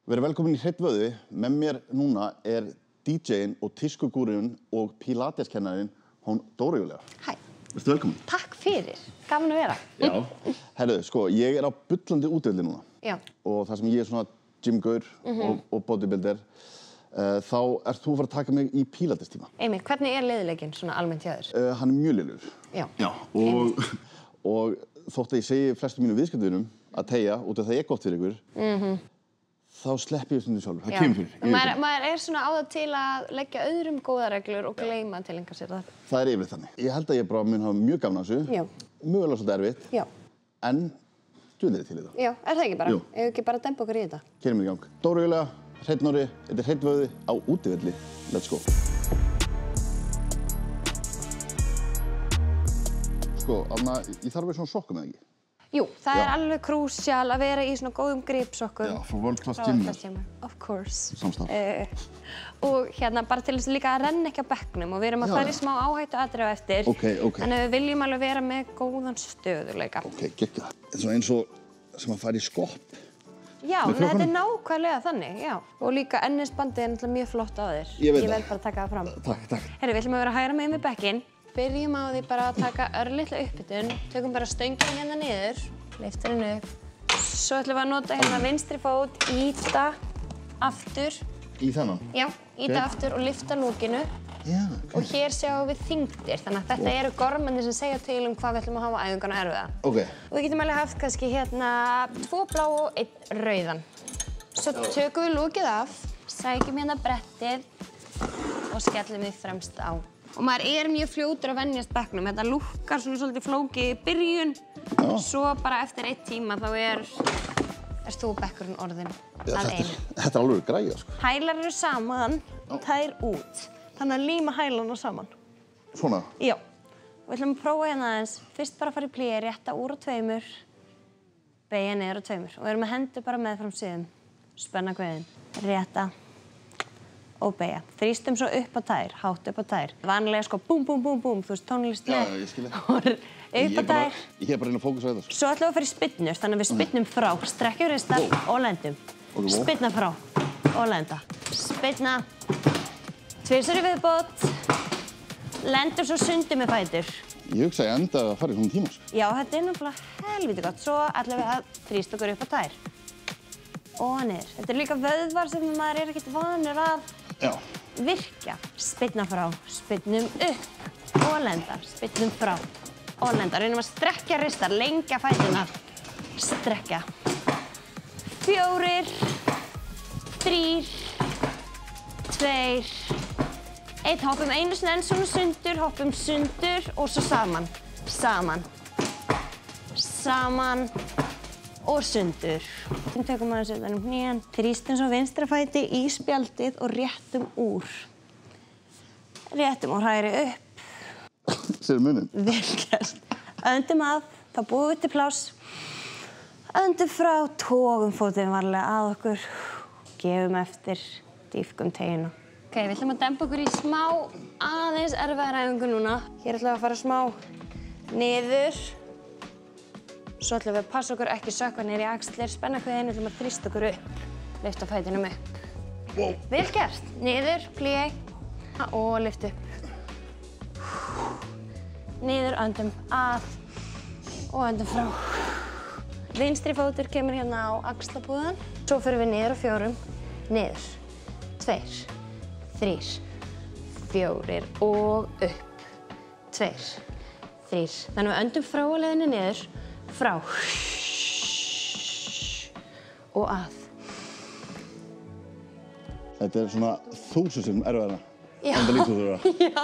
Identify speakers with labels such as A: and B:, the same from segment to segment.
A: Verið velkomin í Hreinn Vöðvi. Með mér núna DJ-inn og tískugúrinn og pilateskennarinn hún Dóra Júlía.
B: Hæ.
A: Vertu velkomin.
B: Takk fyrir. Gaman að vera.
A: Já. Herðu, sko, ég á bullandi útivelli núna.
B: Já.
A: Og það sem ég svona gymgaur og bodybuilder, þá ert þú að fara að taka mig í pilatestíma.
B: Einmitt, hvernig leiðileikinn svona almennt hjá þér?
A: Hann mjög lélegur.
B: Já.
A: Og þótt að ég segi flestum mínum viðskiptavinum að teygja út af það gott fyrir ykkur, þá sleppi ég stundum sjálfur. Það kemur fyrir.
B: Maður svona á það til að leggja öðrum góðar reglur og gleyma að tileinka sér það.
A: Það yfirleitt þannig. Ég held að ég bara mun hafa mjög gaman að þessu.
B: Já.
A: Mögulega svolítið erfitt.
B: Já.
A: En djúðir til í það.
B: Já, er það ekki bara?
A: Jú.
B: Eigum ekki bara að dempa okkur í þetta?
A: Kerum í gang. Dóra Júlía, Hreinn Orri, þetta Hreinn Vöðvi á útivelli. Let's go. Sko, ég þarf að vera svona sokkum eða ekki?
B: Jú, það er alveg krúsjál að vera í svona góðum gripsokkum.
A: Já, frá World Class Gymmer.
B: Of course.
A: Samstarf.
B: Og hérna bara til þess líka að renna ekki á bekknum og við erum að fara í smá áhættu atriði á eftir.
A: Ok.
B: Þannig að við viljum alveg vera með góðan stöðuleika.
A: Ok, geggjað. Eins og sem að fara í skopp.
B: Já, þetta er nákvæmlega þannig, já. Og líka ennisbandið er náttúrulega mjög flott á þér.
A: Ég veit það.
B: Ég vel bara að taka það fram.
A: Takk.
B: Herri, við ætlum að vera að hægra megin við bekkinn. Byrjum á því bara að taka örlitla upphitun. Tökum bara stöngina hérna niður, lyftum henni upp. Svo ætlum við að nota hérna vinstri fót, ýta aftur.
A: Í þennan?
B: Já, ýta aftur og lyfta lúkinu.
A: Já,
B: Og hér sjáum við þyngdir, þannig að þetta eru gormarnir sem segja til hvað við ætlum að hafa æfinguna erfiða.
A: Ok.
B: Og við getum alveg haft kannski hérna 2 blá og 1 rauðan. Svo tökum við lúkið af, sækjum hérna brettið og skellum því fremst á. Og maður er mjög fljótur að venjast bekknum. Þetta lúkkar svona svolítið flókið í byrjun. Svo bara eftir 1 tíma þá er þú bekkurinn orðinn að einu.
A: Þetta er alveg græja, sko.
B: Hælar eru saman, tær út. Þannig að líma hælana saman.
A: Svona?
B: Já. Við ætlum að prófa hérna aðeins. Fyrst bara fara í plíi, rétta úr og 2. Beygja niður og 2. Og við erum með hendur bara meðfram síðum. Spenna kviðinn. Rétta. Og beygja. Þrýstum svo upp á tær, hátt upp á tær. Vanlega sko búm, búm, búm, búm, þú veist tónlistlega.
A: Já, ég skil það.
B: Upp á tær.
A: Ég er bara að reyna að fókusa á þetta.
B: Svo ætlum við að fara í spyrnur, þannig að við spyrnum frá. Strekkjum ristar og lendum. Spyrna frá og lenda. Spyrna. 2 í viðbót. Lendur svo sundur með fætur.
A: Ég hugsa ég enda að fara í svona tíma, sko.
B: Já, þetta er náttúrulega helviti gott. Svo ætlum við að þrýsta okkur upp á tær. Og niður. Þetta er líka vöðvar sem maður er ekkert vanur að virkja. Spyrna frá, spyrnum upp og lenda. Spyrnum frá og lenda. Reynum að strekkja ristar, lengja fæturna. Strekkja. 4, 3, 2, 1. Hoppum einu sinni enn svona sundur, hoppum sundur og svo saman. Saman. Saman. Og sundur. Tökum aðeins utan hnén. Þrýstum svo vinstra fæti í spjaldið og réttum úr. Réttum úr hægri upp.
A: Sérðu muninn?
B: Vel gert. Öndum að, þá búum við til pláss. Öndum frá, tókum fótinn varlega að okkur. Gefum eftir, dýfkum tegina. Ok, við ætlum að dempa okkur í smá aðeins erfiðari æfingu núna. Hér ætlum við að fara smá niður. Svo ætlum við að passa okkur ekki sökkva niður í axlir, spenna kviðinn, ætlum að þrýsta okkur upp. Lyfta fætinum upp.
A: Wow.
B: Vel gert. Niður, plíi og lyft upp. Niður, öndum að og öndum frá. Vinstri fótur kemur hérna á axlabúðan. Svo förum við niður á 4. Niður. 2, 3, 4 og upp. 2, 3. Þannig við öndum frá að leiðinni niður. Frá. Og að.
A: Þetta er svona 1000 sinnum erfiðara.
B: Já.
A: En það lítur þú vera.
B: Já.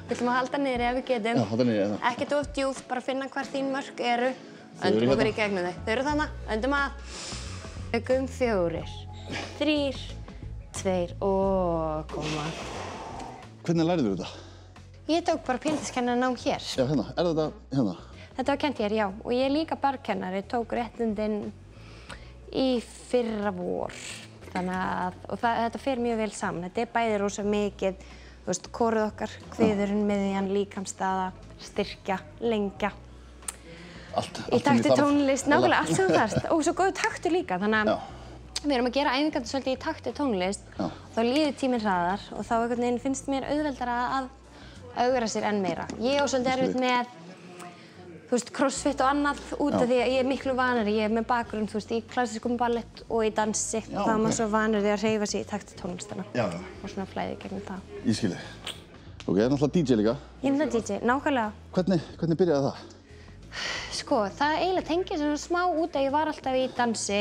B: Við ætlum að halda niðri ef við getum.
A: Já, halda niðri, það.
B: Ekkert of djúpt, bara finna hvar þín mörk eru. Öndum okkur í gegnum þau. Þau eru þarna. Öndum að. Tökum 4, 3, 2 og koma.
A: Hvernig lærið þú þetta?
B: Ég tók bara pilateskennarnám hér.
A: Já, hérna. Er þetta hérna?
B: Þetta var kennt hér, já. Og ég er líka barkennari, tók réttindin í fyrra vor. Þannig að, þetta fer mjög vel saman. Þetta er bæði rosa mikið, þú veist, kórið okkar, kviðurinn, miðjan, líkamsstaða, styrkja, lengja.
A: Allt
B: í takti tónlist, nákvæmlega allt sem þú þarft. Og svo góðu taktur líka, þannig að við erum að gera æfingar svolítið í takt við tónlist, þá líður tíminn hraðar og þá einhvern veginn finnst mér auðveldara að ögra sér enn meira. Ég á svolítið erfitt með, þú veist, crossfit og annað út af því að ég er miklu vanari. Ég er með bakgrunn, þú veist, í klassískum ballett og í dansi. Þá er maður svo vanur því að hreyfa sig í takt við tónlistina. Og svona flæði gegnum það.
A: Ég skil þig. Ok, það er náttúrulega DJ líka. Ég er
B: náttúrulega DJ, nákvæmlega.
A: Hvernig byrjaði það?
B: Sko, það eiginlega tengið svona smá út að ég var alltaf í dansi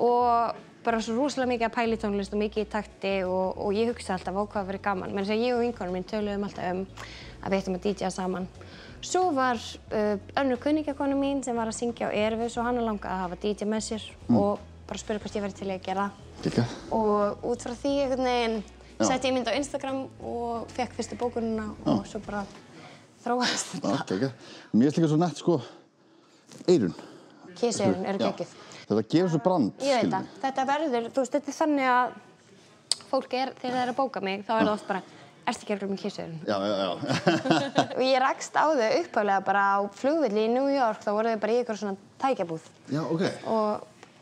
B: og bara svo rosalega mikið að pæla í tónlist og mikið í takti og ég hugsa alltaf á hvað verið gaman. Meira að segja, ég og vinkonum mín töluðum alltaf að við ættum að DJa saman. Svo var önnur kunningjagona mín sem var að syngja á Erfus og hann langaði að hafa DJ með sér og bara spurði hvort ég væri til í að gera það. Og út frá því einhvern veginn setti ég mynd á Instagram og fekk fyrstu bókunina og svo bara þróaðist þetta.
A: Mér finnst líka svo nett, sko, eyrun.
B: Kisseyrun eru geggjuð.
A: Þetta gefur svo brand,
B: skilur. Ég veit það. Þetta verður, þú veist, þetta er þannig að fólk þegar það er að bóka mig, þá er það oft bara, ertu ekki að gera með kisseyrun?
A: Já.
B: Og ég rakst á þau upphaflega bara á flugvelli í New York, þá voru þau bara í eitthvað svona tækjabúð.
A: Já, ok.
B: Og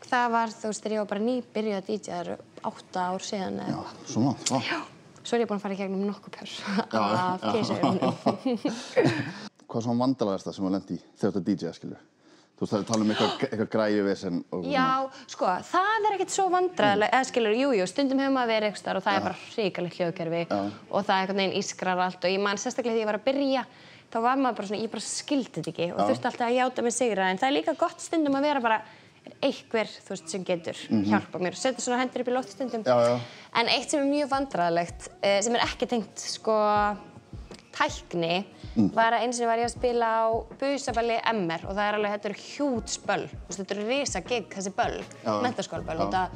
B: það var, þú veist, þegar ég var bara nýbyrjuð að DJ, það eru 8 ár síðan eða eitthvað.
A: Já, svona, vá.
B: Já. Svo er ég búin að fara í gegnum nokkuð pör af kisseyrunum.
A: Hvað er svona vandrarlegasta sem þú lent í þegar þú ert að DJ, skilur? Þú veist, það er að tala um eitthvað græjuvesen og...
B: Já, sko, það er ekkert svo vandræðilegt, eða skilur, jú, stundum hefur maður verið einhvers staðar og það er bara hrikalegt hljóðkerfi og það er einhvern veginn ískrar allt og ég man sérstaklega þegar ég var að byrja, þá var maður bara svona, ég bara skildi þetta ekki og þurfti alltaf að játa mig sigra, en það er líka gott stundum að vera bara einhver, þú veist, sem getur hjálpað mér og setja svona hendur upp í loft stundum. En eitt sem er mjög vandræðilegt, sem er ekki tengt, sko, tækni, var að einu sinni var ég að spila á busaballi MR og það er alveg, þetta eru hjúts böll, þetta eru risa gig þessi böll, menntaskólaböll og það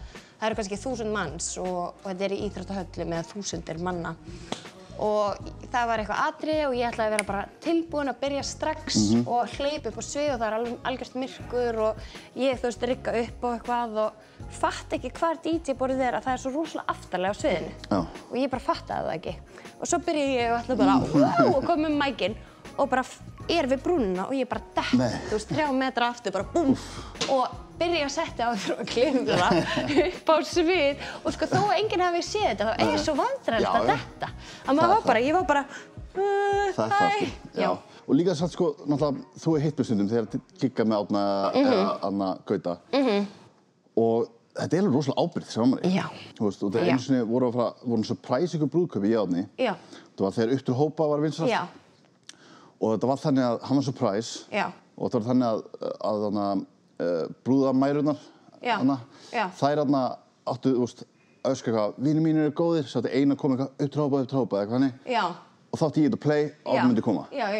B: eru kannski 1000 manns og þetta er í íþróttahöllu með 1000 manna og það var eitthvað atriði og ég ætlaði að vera bara tilbúin að byrja strax og hleypa upp á svið og það er algjört myrkur og ég, þú veist, rigga upp og eitthvað og fatt ekki hvar DJ-borðið er að það er svo rosalega aftarlega á sviðinu og ég bara fattaði það ekki og svo byrja ég og ætla bara og kom með mækinn og bara er við brúnina og ég bara dett, þú veist, 3 metra aftur, bara búm og byrja að setja á þér og klimra upp á svið og sko þó að enginn hafi séð þetta, þá er svo vandræðilegt að detta að maður var bara, ég var bara hæ,
A: já. Og líka satt, sko, náttúrulega, þú er hittbustundum þegar þið gigga með Árna eða Anna Gauta og þetta er alveg rosalega ábyrgð sem amari.
B: Já.
A: Þú veist, og þegar einu sinni voru surprise ykkur brúðkaupi í Árni. Já. Það var þegar Upp til hópa var vinsælt. Já. Og þetta var þannig að hann var surprise. Já. Og þetta var þannig að brúðamærurnar, þær áttu, þú veist, að öskra eitthvað, vinir mínir eru góðir, svo þetta eina kom eitthvað upp til hópa, eitthvað hannig. Já. Og þá átti ég þetta play, Árni myndi koma. Já.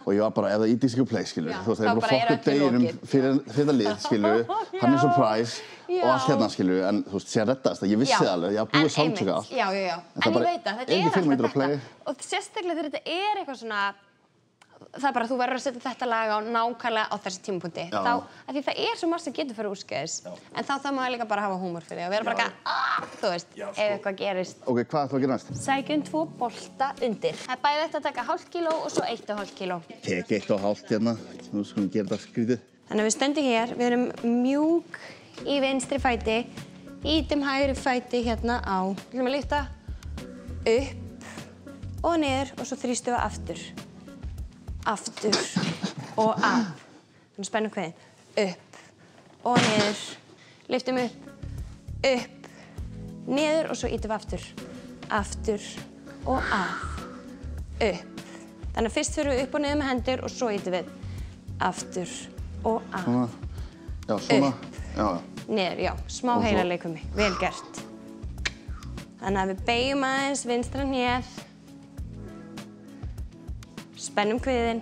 A: Og ég var bara, ef það ídýst ekki play, skilur. Þú veist, það er bara fokkur deginum fyrir það lið, skilur. Hann er surprise og allt hérna, skilur. En þú veist, sér reddast það, ég vissi það alveg, ég hafði búið soundchecka allt.
B: Já. En ég veit það, þetta er alltaf þetta. Og sérstaklega þegar þetta er eitthvað svona, það er bara, þú verður að setja þetta lag á nákvæmlega á þessi tímapunkti. Þá, af því það er svo margt sem getur fyrir úrskeiðis. En þá þarf maður líka bara að hafa húmor fyrir því og vera bara þú veist, ef eitthvað gerist.
A: Ok, hvað ætlum að gera næst?
B: Sækjum 2 bolta undir. Það er bæði þetta að taka 0,5 kíló og svo 1,5 kíló.
A: Tek 1,5 hérna, nú skulum gera þetta skrítið.
B: Þannig að við stöndum hér, við erum mjúk í vinstri fæti, ítum hægri fæti hérna á. Við ætlum að lyfta upp og niður og svo þrýstum við aftur. Aftur og af. Þannig spennum kviðinn. Upp og niður. Lyftum upp, niður og svo ýtum við aftur. Aftur og af. Upp. Þannig að fyrst fyrir við upp og niður með hendur og svo ýtum við aftur og af.
A: Svona. Já, svona.
B: Upp, niður, já. Smá heilaleikumi. Vel gert. Þannig að við beygjum aðeins vinstra hnéð. Spennum kviðinn,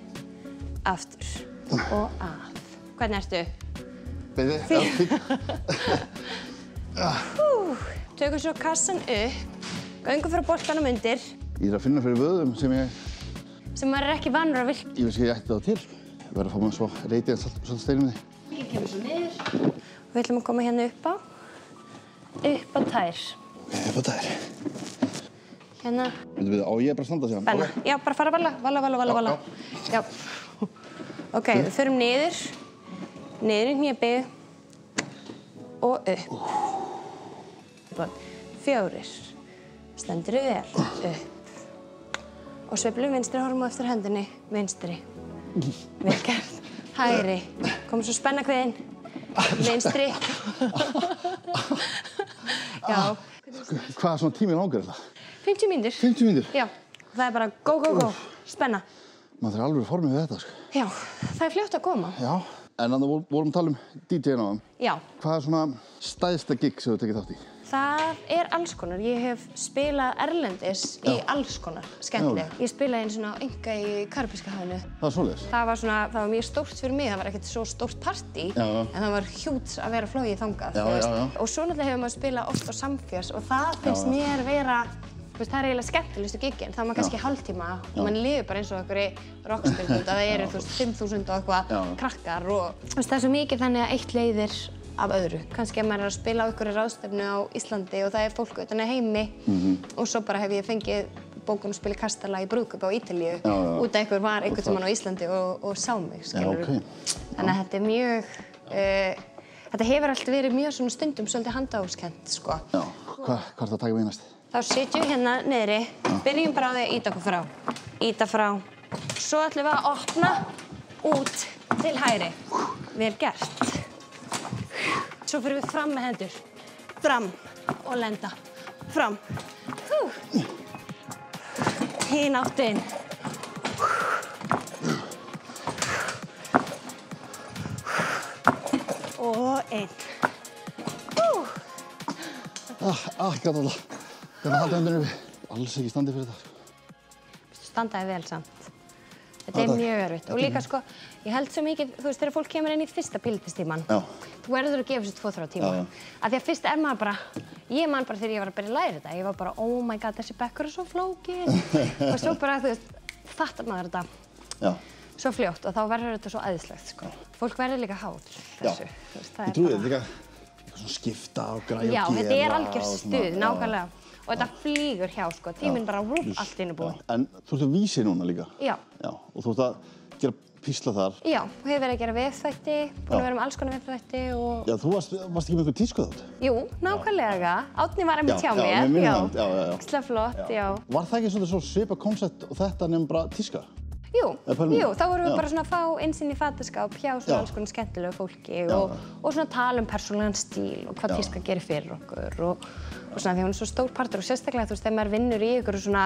B: aftur og af. Hvernig ertu?
A: Beiði,
B: Tökum svo kassan upp, göngum frá boltanum undir.
A: Ég er að finna fyrir vöðum sem
B: maður er ekki vanur að virka.
A: Ég veist ekki, ég ætti það til. Ég verður að fá maður svo reyti en svolítið steinum því.
B: Ég kemur svo niður. Við ætlum að koma hérna upp á tær.
A: Upp á tær.
B: Hérna.
A: Á ég bara að standa síðan?
B: Benna. Já, bara fara vala. Já. Ok, við förum niður í hnébeygju og upp. viðbót. 4. Stendur vel upp. Og sveiflum vinstri, horfum á eftir hendinni. Vinstri. Vel gert. Hægri. Kom svo spennakviðin. Vinstri. Já.
A: Hvað er svona tíminn langar þetta?
B: 50 mínútur.
A: 50 mínútur?
B: Já. Það er bara go, go, go. Spenna.
A: Maður þarf alveg formið við þetta, sko.
B: Já, það er fljótt að koma.
A: Já. En þannig vorum að tala DJ-inn á þeim.
B: Já.
A: Hvað er svona stærsta gig sem þú tekið þátt í?
B: Það er alls konar. Ég hef spilað erlendis í alls konar skemmtileg. Ég spilaði einu svona enga í Karabíska hafinu.
A: Það er svoleiðis?
B: Það var mjög stórt fyrir mig. Það var ekkert svo stórt partí, en það var hjúts að vera flogið þangað. Og svo náttúrulega hefur maður spilað oft á Samfjörðs og það finnst mér vera, það er eiginlega skemmtilegustu giggin. Það er maður kannski hálftíma og mann lifir bara eins og einhverju rockspilbund að það eru 5.000 og eitthvað krakkar og það er svo mikið þannig að eitt leiðir af öðru. Kannski ef maður er að spila á einhverju ráðstefnu á Íslandi og það er fólk utan að heimi og svo bara hef ég fengið bókun að spila kastala í brúðkaupi á Ítalíu út af einhver var einhvern tímann á Íslandi og sá mig, skilurðu. Þannig að þetta er mjög, þetta hefur alltaf verið mjög svona stundum svolítið handahófskennt, sko.
A: Já, hvað er það að taka við næst?
B: Þá sitjum við hérna niðri, byrjum bara á því að ýta okkur frá. Ýta frá. Svo ætlum við að opna út til hægri. Vel gert. Svo fyrir við fram með hendur. Fram og lenda. Fram. Hin áttin. Og einn.
A: Gæti alltaf. Gæti að halda hendunum uppi. Alls ekki standið fyrir þetta.
B: Standaði vel samt. Þetta er mjög erfitt. Og líka sko, ég held svo mikið, þú veist, þegar fólk kemur inn í fyrsta pílatístíman, þú verður að gefa sér 2-3 tíma. Af því að fyrst er maður bara, ég man bara þegar ég var að byrja að læra þetta, ég var bara, oh my god, þessi bekkur er svo flókin. Og svo bara, þú veist, fattar maður þetta svo fljótt og þá verður þetta svo æðislegt, sko. Fólk verður líka háð þessu.
A: Ég trúi þetta líka, eitthvað svona skipta og græja og gera.
B: Já, þetta er algjör stuð, nákvæmlega. Og þetta flýgur hjá, sko. Tíminn bara allt inn er búinn.
A: En þú ert að vísi núna líka?
B: Já.
A: Já, og þú ert að gera písla þar?
B: Já, og hefur verið að gera vefþætti, búin að vera með alls konar vefþætti og...
A: Já, þú varst ekki með einhver tískuþátt?
B: Jú, nákvæmlega. Árni var einmitt hjá mér.
A: Já, mér minnum það. Já.
B: Extra flott, já.
A: Var það ekki svona svo svipað konsept og þetta nefnum bara tíska?
B: Jú, þá vorum við bara svona að fá innsýn í fataskáp hjá svona alls konar skemmtilegu fólki og svona tala um persónulegan stíl og hvað tíska gerir fyrir okkur og svona því hún er svo stór partur og sérstaklega þú veist þegar maður vinnur í ykkur svona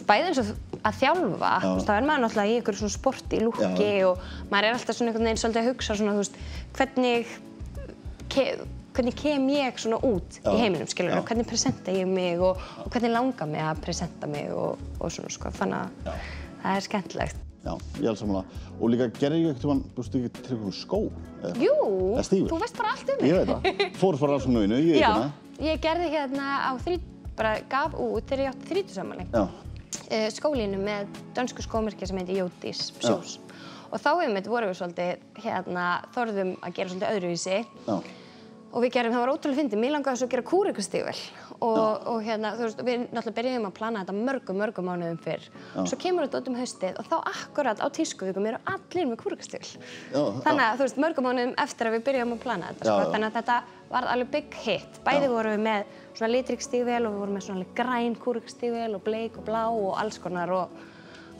B: bæði eins og að þjálfa þú veist þá er maður náttúrulega í ykkur svona sporti lúkki og maður er alltaf svona einhvern veginn svolítið að hugsa svona þú veist hvernig kem ég svona út í heiminum skilur og hvernig presenta ég mig og hvernig langar mig að presenta mig og svona sko þannig að það er skemmtilegt.
A: Já, ég er alls samanlega. Og líka gerði ég eitthvað, bústu ekki til eitthvað skó?
B: Jú, þú veist bara allt um mig.
A: Ég veit það. Fórst bara rannsóknarvinnu í vikuna.
B: Já, ég gerði hérna bara gaf út þegar ég átti 30-afmæli. Skólínu með dönsku skómerki sem heitir Jódís Sjós. Og þá einmitt vorum við svolítið þorðum að gera svolítið öðruvísi. Og við gerðum, það var ótrúlega fyndið, mér langaði svo að gera kúrekastígvél og þú veist, við náttúrulega byrjuðum að plana þetta mörgum mánuðum fyrr. Svo kemur þetta út haustið og þá akkurat á tískuvikum eru allir með kúrekastígvél. Þannig að þú veist, mörgum mánuðum eftir að við byrjuðum að plana þetta, sko. Þannig að þetta var alveg big hit. Bæði vorum við með svona litrík stígvél og við vorum með svona græn kúrekastígvél og bleik og blá og alls konar og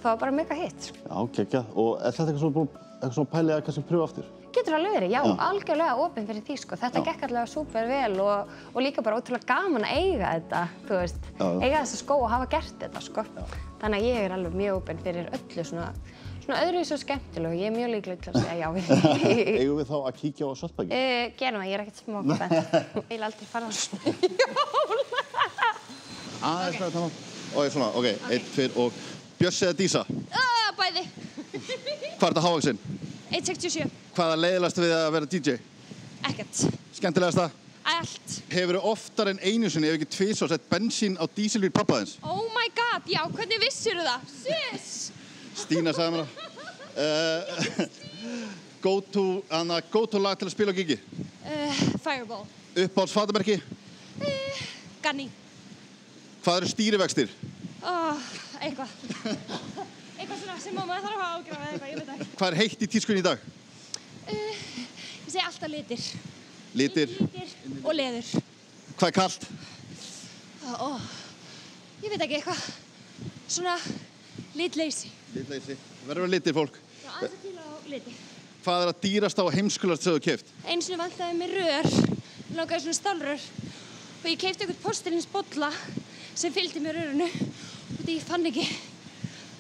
B: það var bara mega hit.
A: Já, geggjað. Og er þetta eitthvað svona pælið að kannski pröfa aftur?
B: Getur alveg verið, já, algjörlega opinn fyrir því, sko. Þetta gekk allavega súper vel og líka bara ótrúlega gaman að eiga þetta, þú veist, eiga þessa skó og hafa gert þetta, sko. Þannig að ég er alveg mjög opinn fyrir öllu svona öðruvísi og skemmtilegu. Ég er mjög líkleg til að segja já við því.
A: Eigum við þá að kíkja á Svartbæki?
B: Gerum það, ég er ekkert smá spennt. Ég vil aldrei fara jól.
A: Aðeins með þetta. Og svona, ok, 1, 2 og Bjössi eða Dísa?
C: Bæði.
A: Hvað er þetta hávaxinn?
C: 1,67.
A: Hvað er leiðilegast við að vera DJ?
C: Ekkert.
A: Skemmtilegasta?
C: Allt.
A: Hefurðu oftar en einu sinni, ef ekki tvisvar, sett bensín á dísilbíl pabba þins?
C: Oh my god, já, hvernig vissirðu það? Sis!
A: Stína sagði mér það. Go to lag til að spila á gigi?
C: Fireball.
A: Uppáhalds fatamerki?
C: Ganni.
A: Hvað eru stýrivextir?
C: Eitthvað. Eitthvað svona sem maður þarf að ágræða eða eitthvað, ég veit ekki.
A: Hvað er heitt í tískunni í dag?
C: Ég segi alltaf litir.
A: Litir?
C: Litir og leður.
A: Hvað er kalt?
C: Ég veit ekki, eitthvað svona litleysi.
A: Litleysi. Verður að litir, fólk.
C: Já, aðeins að kvíla á liti.
A: Hvað að dýrasta og heimskulast sem þú keypt?
C: Einu sinni vantaði mig rör, langaði svona stálrör og ég keypti einhvern postilinsbolla sem fylgdi mér rörinu og því ég fann ekki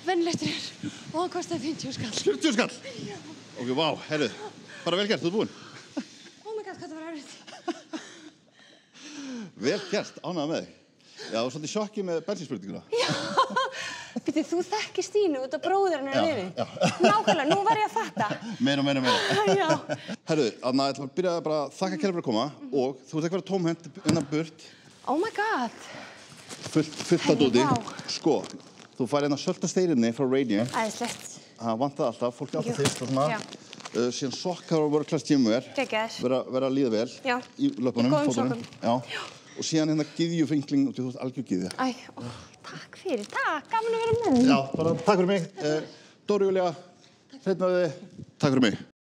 C: venjulegt rör og hann kostaði 50 skall.
A: 40 skall?
C: Já.
A: Ok, vá, heyrðu, bara vel gert, þú ert búinn.
C: Oh my god, hvað það var erfitt.
A: Vel gert, ánægður með þig. Já, þú svolítið sjokkið með bensínspurninguna.
B: Já, býttu, þú þekkir Stínu út af bróðurinn og liði.
A: Já.
B: Nákvæmlega, nú var ég að fatta.
A: Meira.
B: Já.
A: Herðu, Anna, ég ætla að byrja bara að þakka kærlega fyrir að koma og þú ert ekki verið tómhent innan burt.
B: Oh my god.
A: Fullt að dóti. Sko, þú fær hérna söltasteirinni frá Radiant.
B: Æðislegt.
A: Það vantaði alltaf, fólk er alltaf fyrst og svona. Síðan sokkar og world class gymwear. Vera að líða vel. Já. Í löpunum, fótunum. Já. Og síðan hérna gyðjufengling og þú ert algjör gyðja.
B: Takk fyrir, gaman að vera með.
A: Já, bara takk fyrir mig. Dóri Júlía, hreinn með þig, takk fyrir mig.